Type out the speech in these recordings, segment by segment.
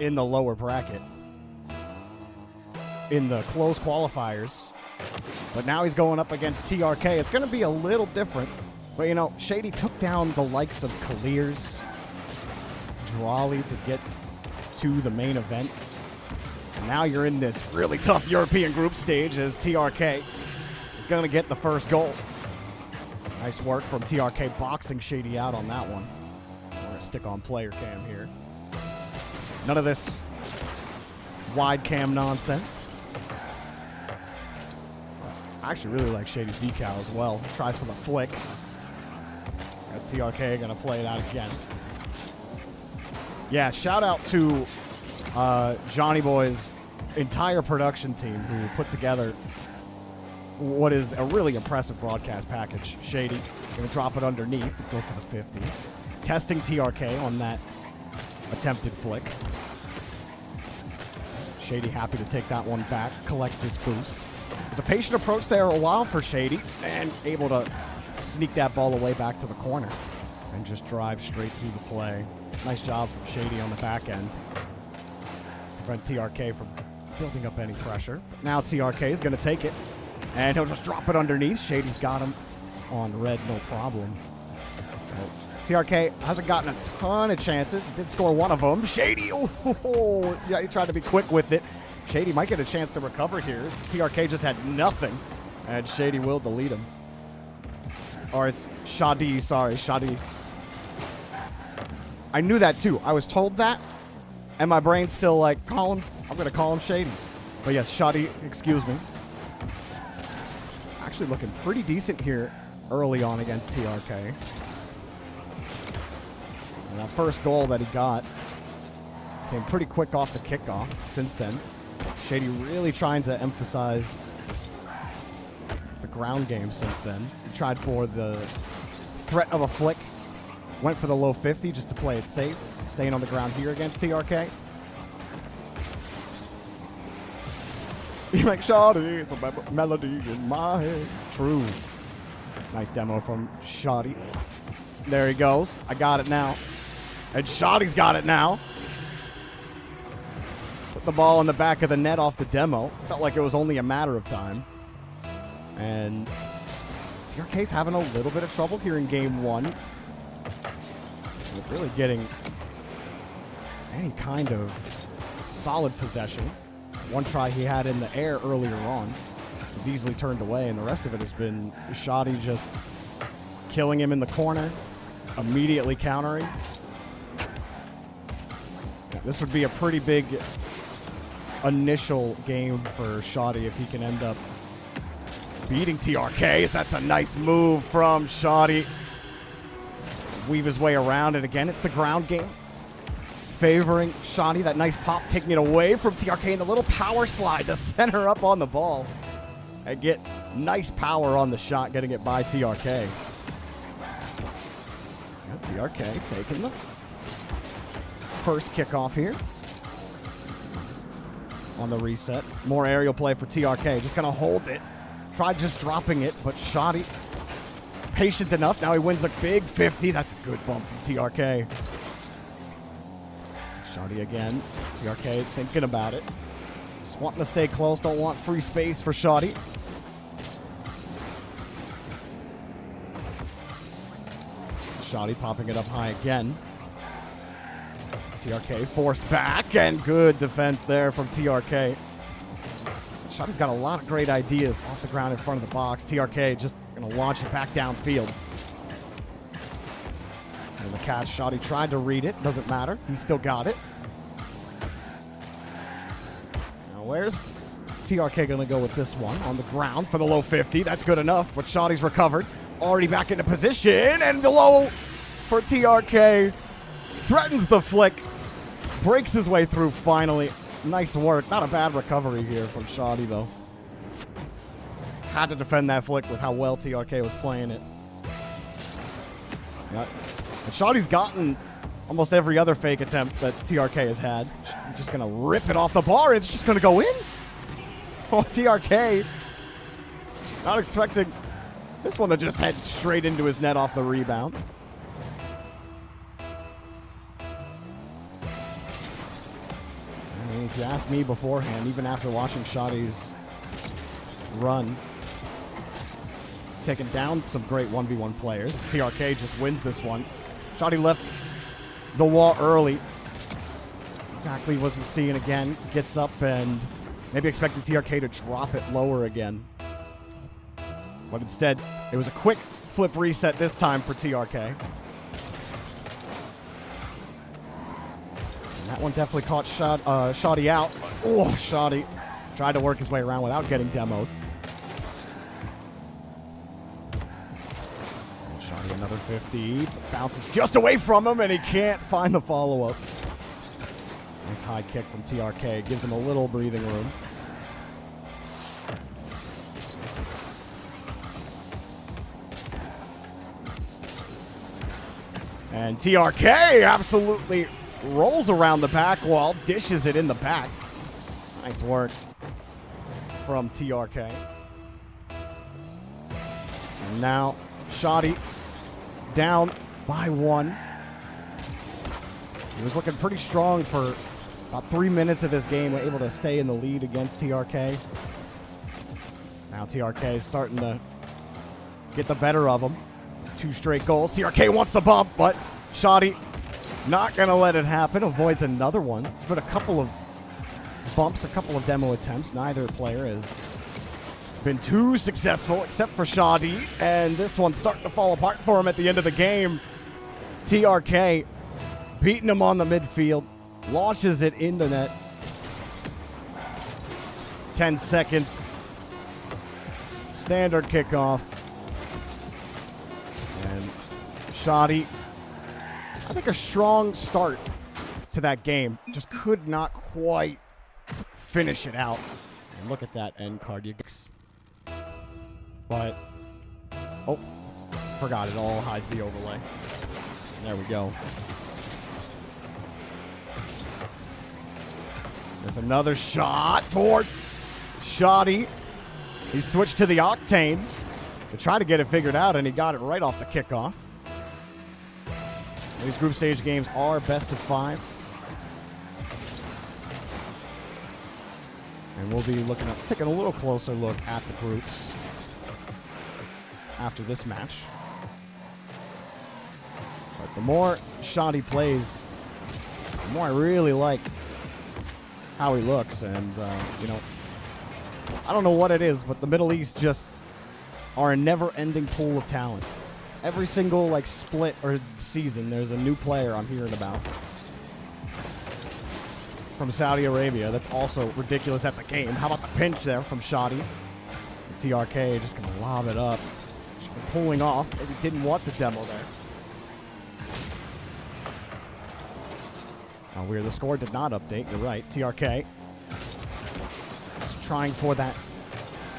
in the lower bracket in the close qualifiers. But now he's going up against TRK. It's going to be a little different. But, you know, Shady took down the likes of Clears, Drawley to get to the main event. And now you're in this really tough European group stage as TRK is going to get the first goal. Nice work from TRK boxing Shady out on that one. We're going to stick on player cam here. None of this wide cam nonsense. I actually really like Shady's decal as well. Tries for the flick. Got TRK going to play it out again. Yeah, shout out to Johnnyboi's entire production team who put together what is a really impressive broadcast package. Shady going to drop it underneath, go for the 50. Testing TRK on that attempted flick. Shady happy to take that one back, collect his boosts. There's a patient approach there a while for Shady, and able to sneak that ball away back to the corner and just drive straight through the play. Nice job from Shady on the back end. Prevent TRK from building up any pressure. But now TRK is going to take it, and he'll just drop it underneath. Shady's got him on red, no problem. TRK hasn't gotten a ton of chances. He did score one of them. Shady, oh, yeah, he tried to be quick with it. Shady might get a chance to recover here. TRK just had nothing, and Shady will delete him. Or it's Shadi, sorry, Shadi. I knew that too. I was told that, and my brain's still like, I'm going to call him Shady. But yes, Shadi, excuse me. Actually looking pretty decent here early on against TRK. And that first goal that he got came pretty quick off the kickoff since then. Shady really trying to emphasize the ground game since then. He tried for the threat of a flick. Went for the low 50 just to play it safe. Staying on the ground here against TRK. You like, Shadi, it's a melody in my head. True. Nice demo from Shadi. There he goes. I got it now. And Shadi's got it now. Put the ball in the back of the net off the demo. Felt like it was only a matter of time. And TRK's having a little bit of trouble here in game one. With really getting any kind of solid possession. One try he had in the air earlier on was easily turned away, and the rest of it has been Shadi just killing him in the corner, immediately countering. Yeah, this would be a pretty big initial game for Shadi if he can end up beating TRK. That's a nice move from Shadi. Weave his way around it again. It's the ground game favoring Shadi. That nice pop taking it away from TRK, and the little power slide to center up on the ball and get nice power on the shot, getting it by TRK. TRK taking the first kickoff here on the reset. More aerial play for TRK. Just going to hold it. Tried just dropping it, but Shadi patient enough. Now he wins a big 50. That's a good bump from TRK. Shadi again. TRK thinking about it. Just wanting to stay close. Don't want free space for Shadi. Shadi popping it up high again. TRK forced back, and good defense there from TRK. Shadi's got a lot of great ideas off the ground in front of the box. TRK just going to launch it back downfield. And the catch, Shadi tried to read it. Doesn't matter. He still got it. Now where's TRK going to go with this one? On the ground for the low 50. That's good enough, but Shadi's recovered. Already back into position, and the low for TRK. Threatens the flick. Breaks his way through finally. Nice work. Not a bad recovery here from Shadi, though. Had to defend that flick with how well TRK was playing it. Yeah. And Shadi's gotten almost every other fake attempt that TRK has had. Just going to rip it off the bar. It's just going to go in. Oh, TRK. Not expecting this one to just head straight into his net off the rebound. if you ask me beforehand, even after watching Shadi's run, taking down some great 1v1 players, TRK just wins this one. Shadi left the wall early. Exactly wasn't seeing again. Gets up and maybe expecting TRK to drop it lower again. But instead, it was a quick flip reset this time for TRK. And that one definitely caught Shadi out. Oh, Shadi tried to work his way around without getting demoed. And Shadi another 50. Bounces just away from him, and he can't find the follow-up. Nice high kick from TRK. Gives him a little breathing room. And TRK absolutely rolls around the back wall, dishes it in the back. Nice work from TRK. And now Shadi down by 1. He was looking pretty strong for about 3 minutes of this game, able to stay in the lead against TRK. Now TRK is starting to get the better of him. 2 straight goals. TRK wants the bump, but Shadi not going to let it happen. Avoids another one. There's been a couple of bumps, a couple of demo attempts. Neither player has been too successful, except for Shadi. And this one's starting to fall apart for him at the end of the game. TRK beating him on the midfield. Launches it into net. 10 seconds. Standard kickoff. And Shadi, I think a strong start to that game. Just could not quite finish it out. And look at that end card. But, oh, forgot it all hides the overlay. There we go. There's another shot for Shadi. He switched to the Octane to try to get it figured out, and he got it right off the kickoff. These group stage games are best of 5. And we'll be taking a little closer look at the groups after this match. But the more Shadi plays, the more I really like how he looks. And, you know, I don't know what it is, but the Middle East just are a never-ending pool of talent. Every single, like, split or season, there's a new player I'm hearing about from Saudi Arabia that's also ridiculous at the game. How about the pinch there from Shadi? TRK just going to lob it up. Pulling off. Maybe didn't want the demo there. Oh, weird. The score did not update. You're right. TRK just trying for that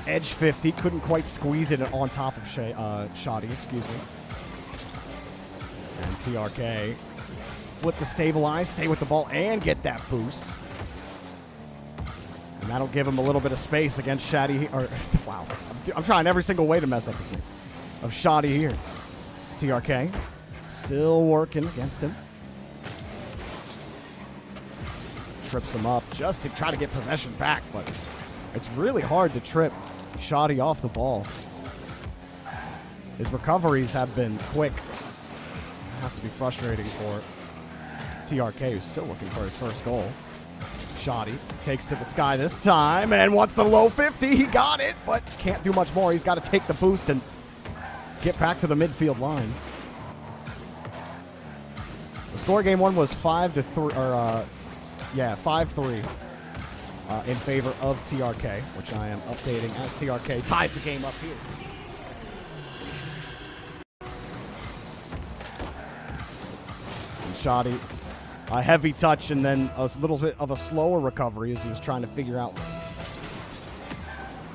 edge 50. Couldn't quite squeeze it on top of Shadi, excuse me. And TRK flip the stabilize, stay with the ball, and get that boost. And that'll give him a little bit of space against Shadi. Wow. I'm trying every single way to mess up his name. Of Shadi here. TRK still working against him. Trips him up just to try to get possession back, but it's really hard to trip Shadi off the ball. His recoveries have been quick. It has to be frustrating for TRK, who's still looking for his first goal. Shadi takes to the sky this time and wants the low 50. He got it, but can't do much more. He's got to take the boost and get back to the midfield line. The score game 1 was 5-3, or 5-3 in favor of TRK, which I am updating as TRK ties the game up here. And Shadi, a heavy touch and then a little bit of a slower recovery as he was trying to figure out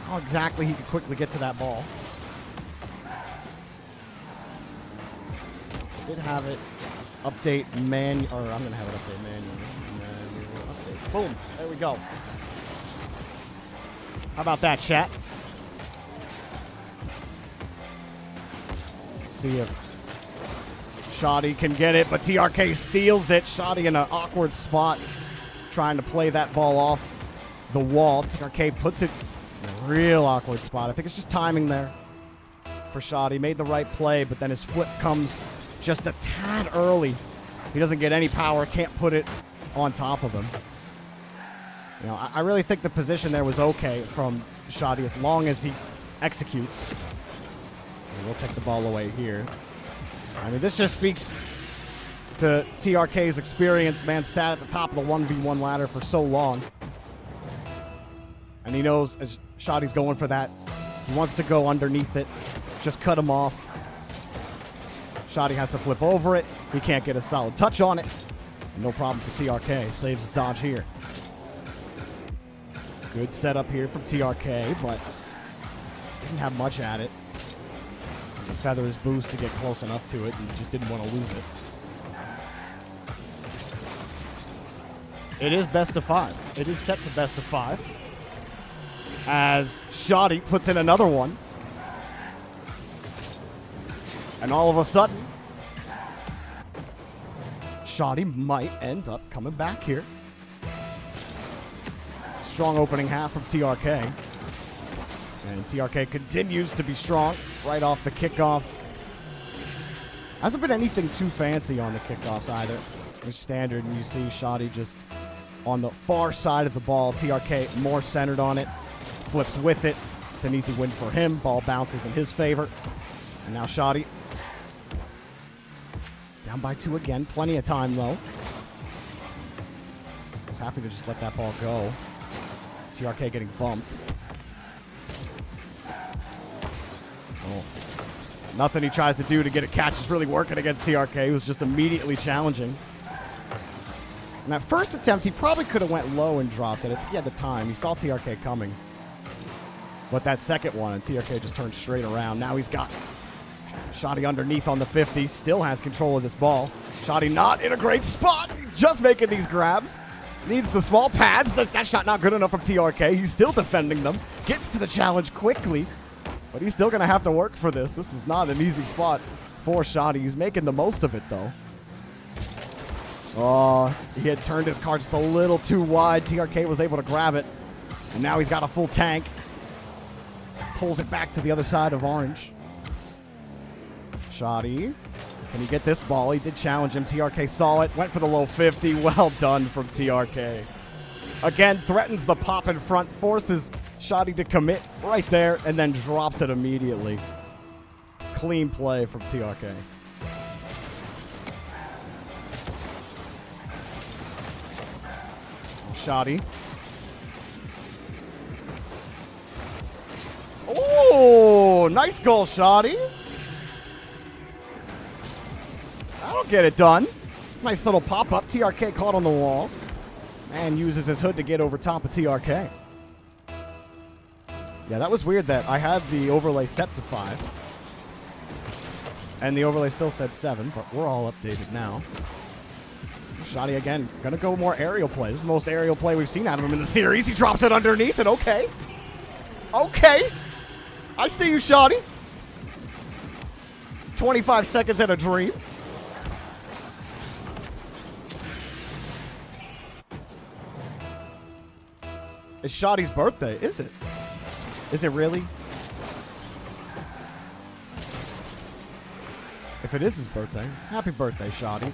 how exactly he could quickly get to that ball. Did have it update I'm going to have it update manual update. Boom, there we go. How about that, chat? Let's see if Shadi can get it, but TRK steals it. Shadi in an awkward spot, trying to play that ball off the wall. TRK puts it in a real awkward spot. I think it's just timing there for Shadi. Made the right play, but then his flip comes just a tad early. He doesn't get any power, can't put it on top of him. You know, I really think the position there was okay from Shadi as long as he executes. And we'll take the ball away here. I mean, this just speaks to TRK's experience. The man sat at the top of the 1v1 ladder for so long. And he knows as Shadi's going for that, he wants to go underneath it. Just cut him off. Shadi has to flip over it. He can't get a solid touch on it. And no problem for TRK. Saves his dodge here. Good setup here from TRK, but didn't have much at it. He feathered his boost to get close enough to it, and just didn't want to lose it. It is best of 5. It is set to best of 5. As Shadi puts in another one. And all of a sudden, Shadi might end up coming back here. Strong opening half from TRK. And TRK continues to be strong right off the kickoff. Hasn't been anything too fancy on the kickoffs either. It's standard, and you see Shadi just on the far side of the ball. TRK more centered on it. Flips with it. It's an easy win for him. Ball bounces in his favor. And now Shadi down by 2 again. Plenty of time, though. Was happy to just let that ball go. TRK getting bumped. Oh. Nothing he tries to do to get a catch is really working against TRK, who's just immediately challenging. And that first attempt, he probably could have went low and dropped it. I think he had the time. He saw TRK coming. But that second one, and TRK just turned straight around. Now he's got Shadi underneath on the 50. Still has control of this ball. Shadi not in a great spot. Just making these grabs. Needs the small pads. That shot not good enough from TRK. He's still defending them. Gets to the challenge quickly. But he's still going to have to work for this. This is not an easy spot for Shadi. He's making the most of it, though. Oh, he had turned his card just a little too wide. TRK was able to grab it. And now he's got a full tank. Pulls it back to the other side of orange. Shadi, can he get this ball? He did challenge him. TRK saw it. Went for the low 50. Well done from TRK. Again, threatens the pop in front. Forces Shadi to commit right there. And then drops it immediately. Clean play from TRK. Shadi. Oh, nice goal, Shadi. That'll get it done. Nice little pop-up. TRK caught on the wall. And uses his hood to get over top of TRK. Yeah, that was weird that I had the overlay set to 5. And the overlay still said 7, but we're all updated now. Shadi again, gonna go more aerial play. This is the most aerial play we've seen out of him in the series. He drops it underneath, and okay. Okay. I see you, Shadi. 25 seconds and a dream. It's Shadi's birthday, is it? Is it really? If it is his birthday, happy birthday, Shadi.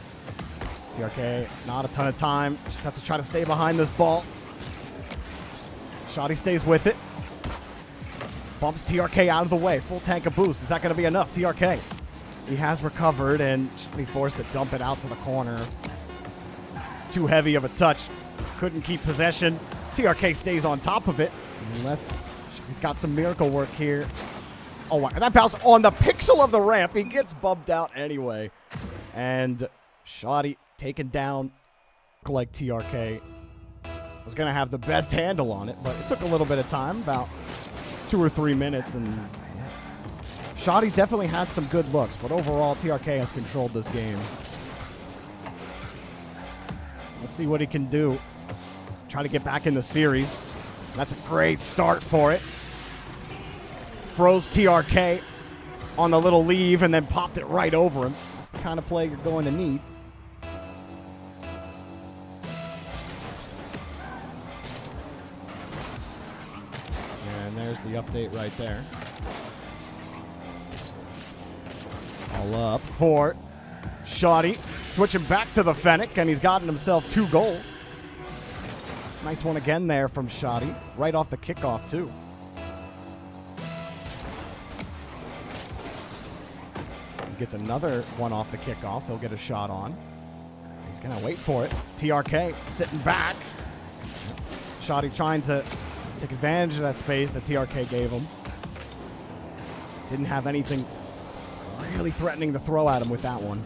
TRK, not a ton of time. Just have to try to stay behind this ball. Shadi stays with it. Bumps TRK out of the way. Full tank of boost. Is that going to be enough? TRK. He has recovered, and Shadi forced to dump it out to the corner. Too heavy of a touch. Couldn't keep possession. TRK stays on top of it. Unless he's got some miracle work here. Oh, wow. And that bounce on the pixel of the ramp. He gets bumped out anyway. And Shadi taken down like TRK. Was going to have the best handle on it, but it took a little bit of time, about 2 or 3 minutes, and Shadi's definitely had some good looks, but overall, TRK has controlled this game. Let's see what he can do. Try to get back in the series. That's a great start for it. Froze TRK on the little leave and then popped it right over him. That's the kind of play you're going to need. There's the update right there. All up for Shadi. Switching back to the Fennec, and he's gotten himself 2 goals. Nice one again there from Shadi. Right off the kickoff, too. He gets another one off the kickoff. He'll get a shot on. He's going to wait for it. TRK sitting back. Shadi trying to take advantage of that space that TRK gave him. Didn't have anything really threatening to throw at him with that one.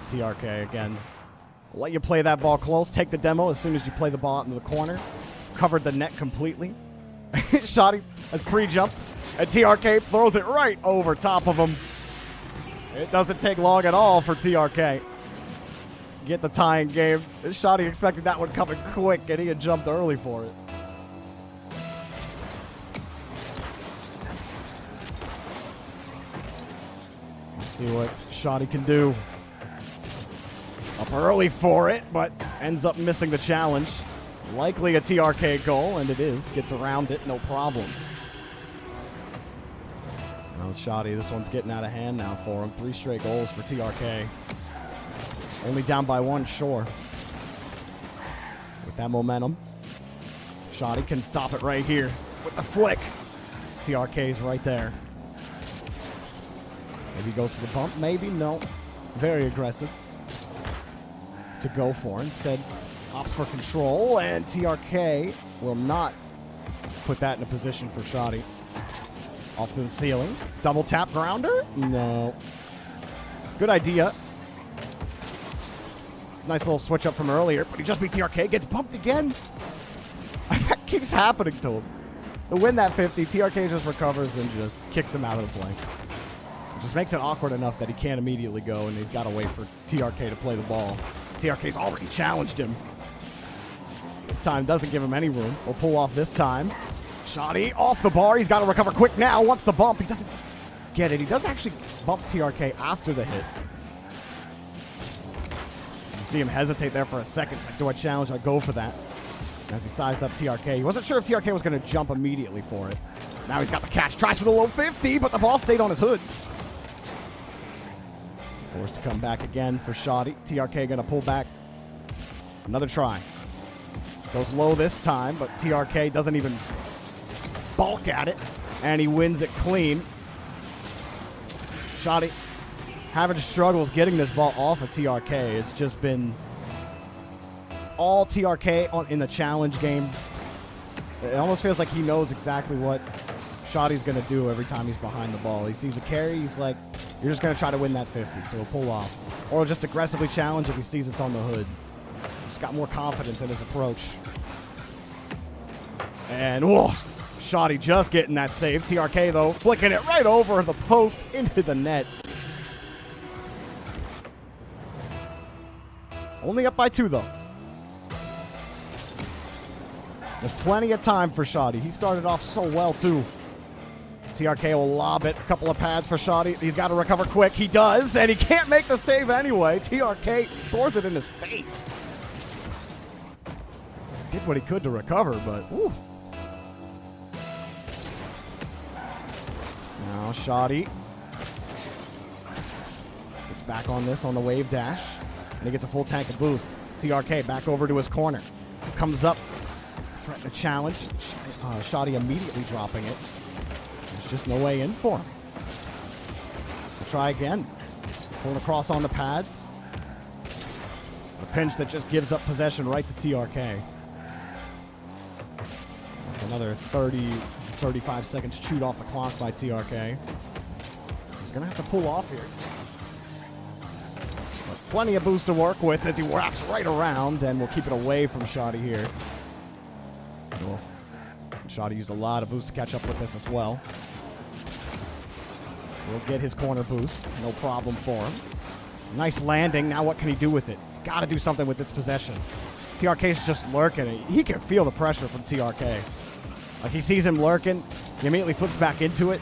TRK again. I'll let you play that ball close. Take the demo as soon as you play the ball out into the corner. Covered the net completely. Shadi has pre-jumped, and TRK throws it right over top of him. It doesn't take long at all for TRK. Get the tying game. Shadi expected that one coming quick, and he had jumped early for it. Let's see what Shadi can do. Up early for it, but ends up missing the challenge. Likely a TRK goal, and it is. Gets around it, no problem. Now Shadi, this one's getting out of hand now for him. 3 straight goals for TRK. Only down by 1, sure. With that momentum, Shadi can stop it right here with the flick. TRK's right there. Maybe he goes for the bump, maybe, no. Very aggressive to go for. Instead, opts for control, and TRK will not put that in a position for Shadi. Off to the ceiling. Double tap grounder? No. Good idea. It's a nice little switch up from earlier, but he just beat TRK. Gets bumped again. That keeps happening to him. To win that 50, TRK just recovers and just kicks him out of the play. It just makes it awkward enough that he can't immediately go, and he's got to wait for TRK to play the ball. TRK's already challenged him. This time doesn't give him any room. We'll pull off this time. Shadi off the bar. He's got to recover quick now. Wants the bump. He doesn't get it. He does actually bump TRK after the hit. You see him hesitate there for a second. It's like, do I challenge? I go for that. As he sized up TRK. He wasn't sure if TRK was going to jump immediately for it. Now he's got the catch. Tries for the low 50, but the ball stayed on his hood. Forced to come back again for Shadi. TRK going to pull back. Another try. Goes low this time, but TRK doesn't even balk at it, and he wins it clean. Shadi having struggles getting this ball off of TRK. It's just been all TRK in the challenge game. It almost feels like he knows exactly what Shadi's going to do every time he's behind the ball. He sees a carry, he's like, you're just going to try to win that 50, so he'll pull off. Or just aggressively challenge if he sees it's on the hood. Just got more confidence in his approach. And, whoa, Shadi just getting that save. TRK, though, flicking it right over the post into the net. Only up by 2, though. There's plenty of time for Shadi. He started off so well, too. TRK will lob it. A couple of pads for Shadi. He's got to recover quick. He does, and he can't make the save anyway. TRK scores it in his face. Did what he could to recover, but whew. Now Shadi gets back on this on the wave dash, and he gets a full tank of boost. TRK back over to his corner. Comes up, threatening a challenge. Shadi immediately dropping it. There's just no way in for him. We'll try again. Pulling across on the pads. A pinch that just gives up possession right to TRK. That's another 35 seconds chewed off the clock by TRK. He's going to have to pull off here. But plenty of boost to work with as he wraps right around, and we'll keep it away from Shadi here. Cool. Shadi used a lot of boost to catch up with this as well. We'll get his corner boost. No problem for him. Nice landing. Now what can he do with it? He's got to do something with this possession. TRK's just lurking. He can feel the pressure from TRK. Like, he sees him lurking. He immediately flips back into it,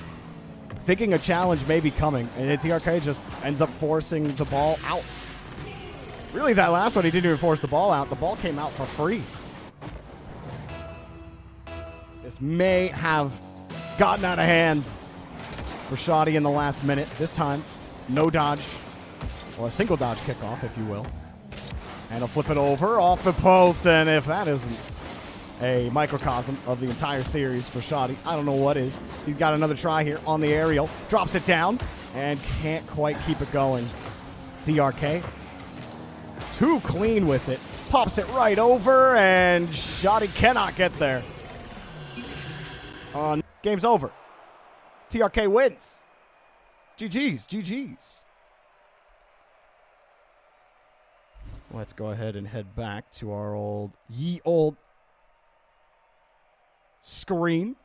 thinking a challenge may be coming. And TRK just ends up forcing the ball out. Really, that last one, he didn't even force the ball out. The ball came out for free. This may have gotten out of hand for Shadi in the last minute. This time, no dodge, or a single dodge kickoff, if you will. And he'll flip it over off the post, and if that isn't a microcosm of the entire series for Shadi, I don't know what is. He's got another try here on the aerial, drops it down, and can't quite keep it going. TRK, too clean with it, pops it right over, and Shadi cannot get there. Game's over. TRK wins. GG's, GG's. Let's go ahead and head back to our old screen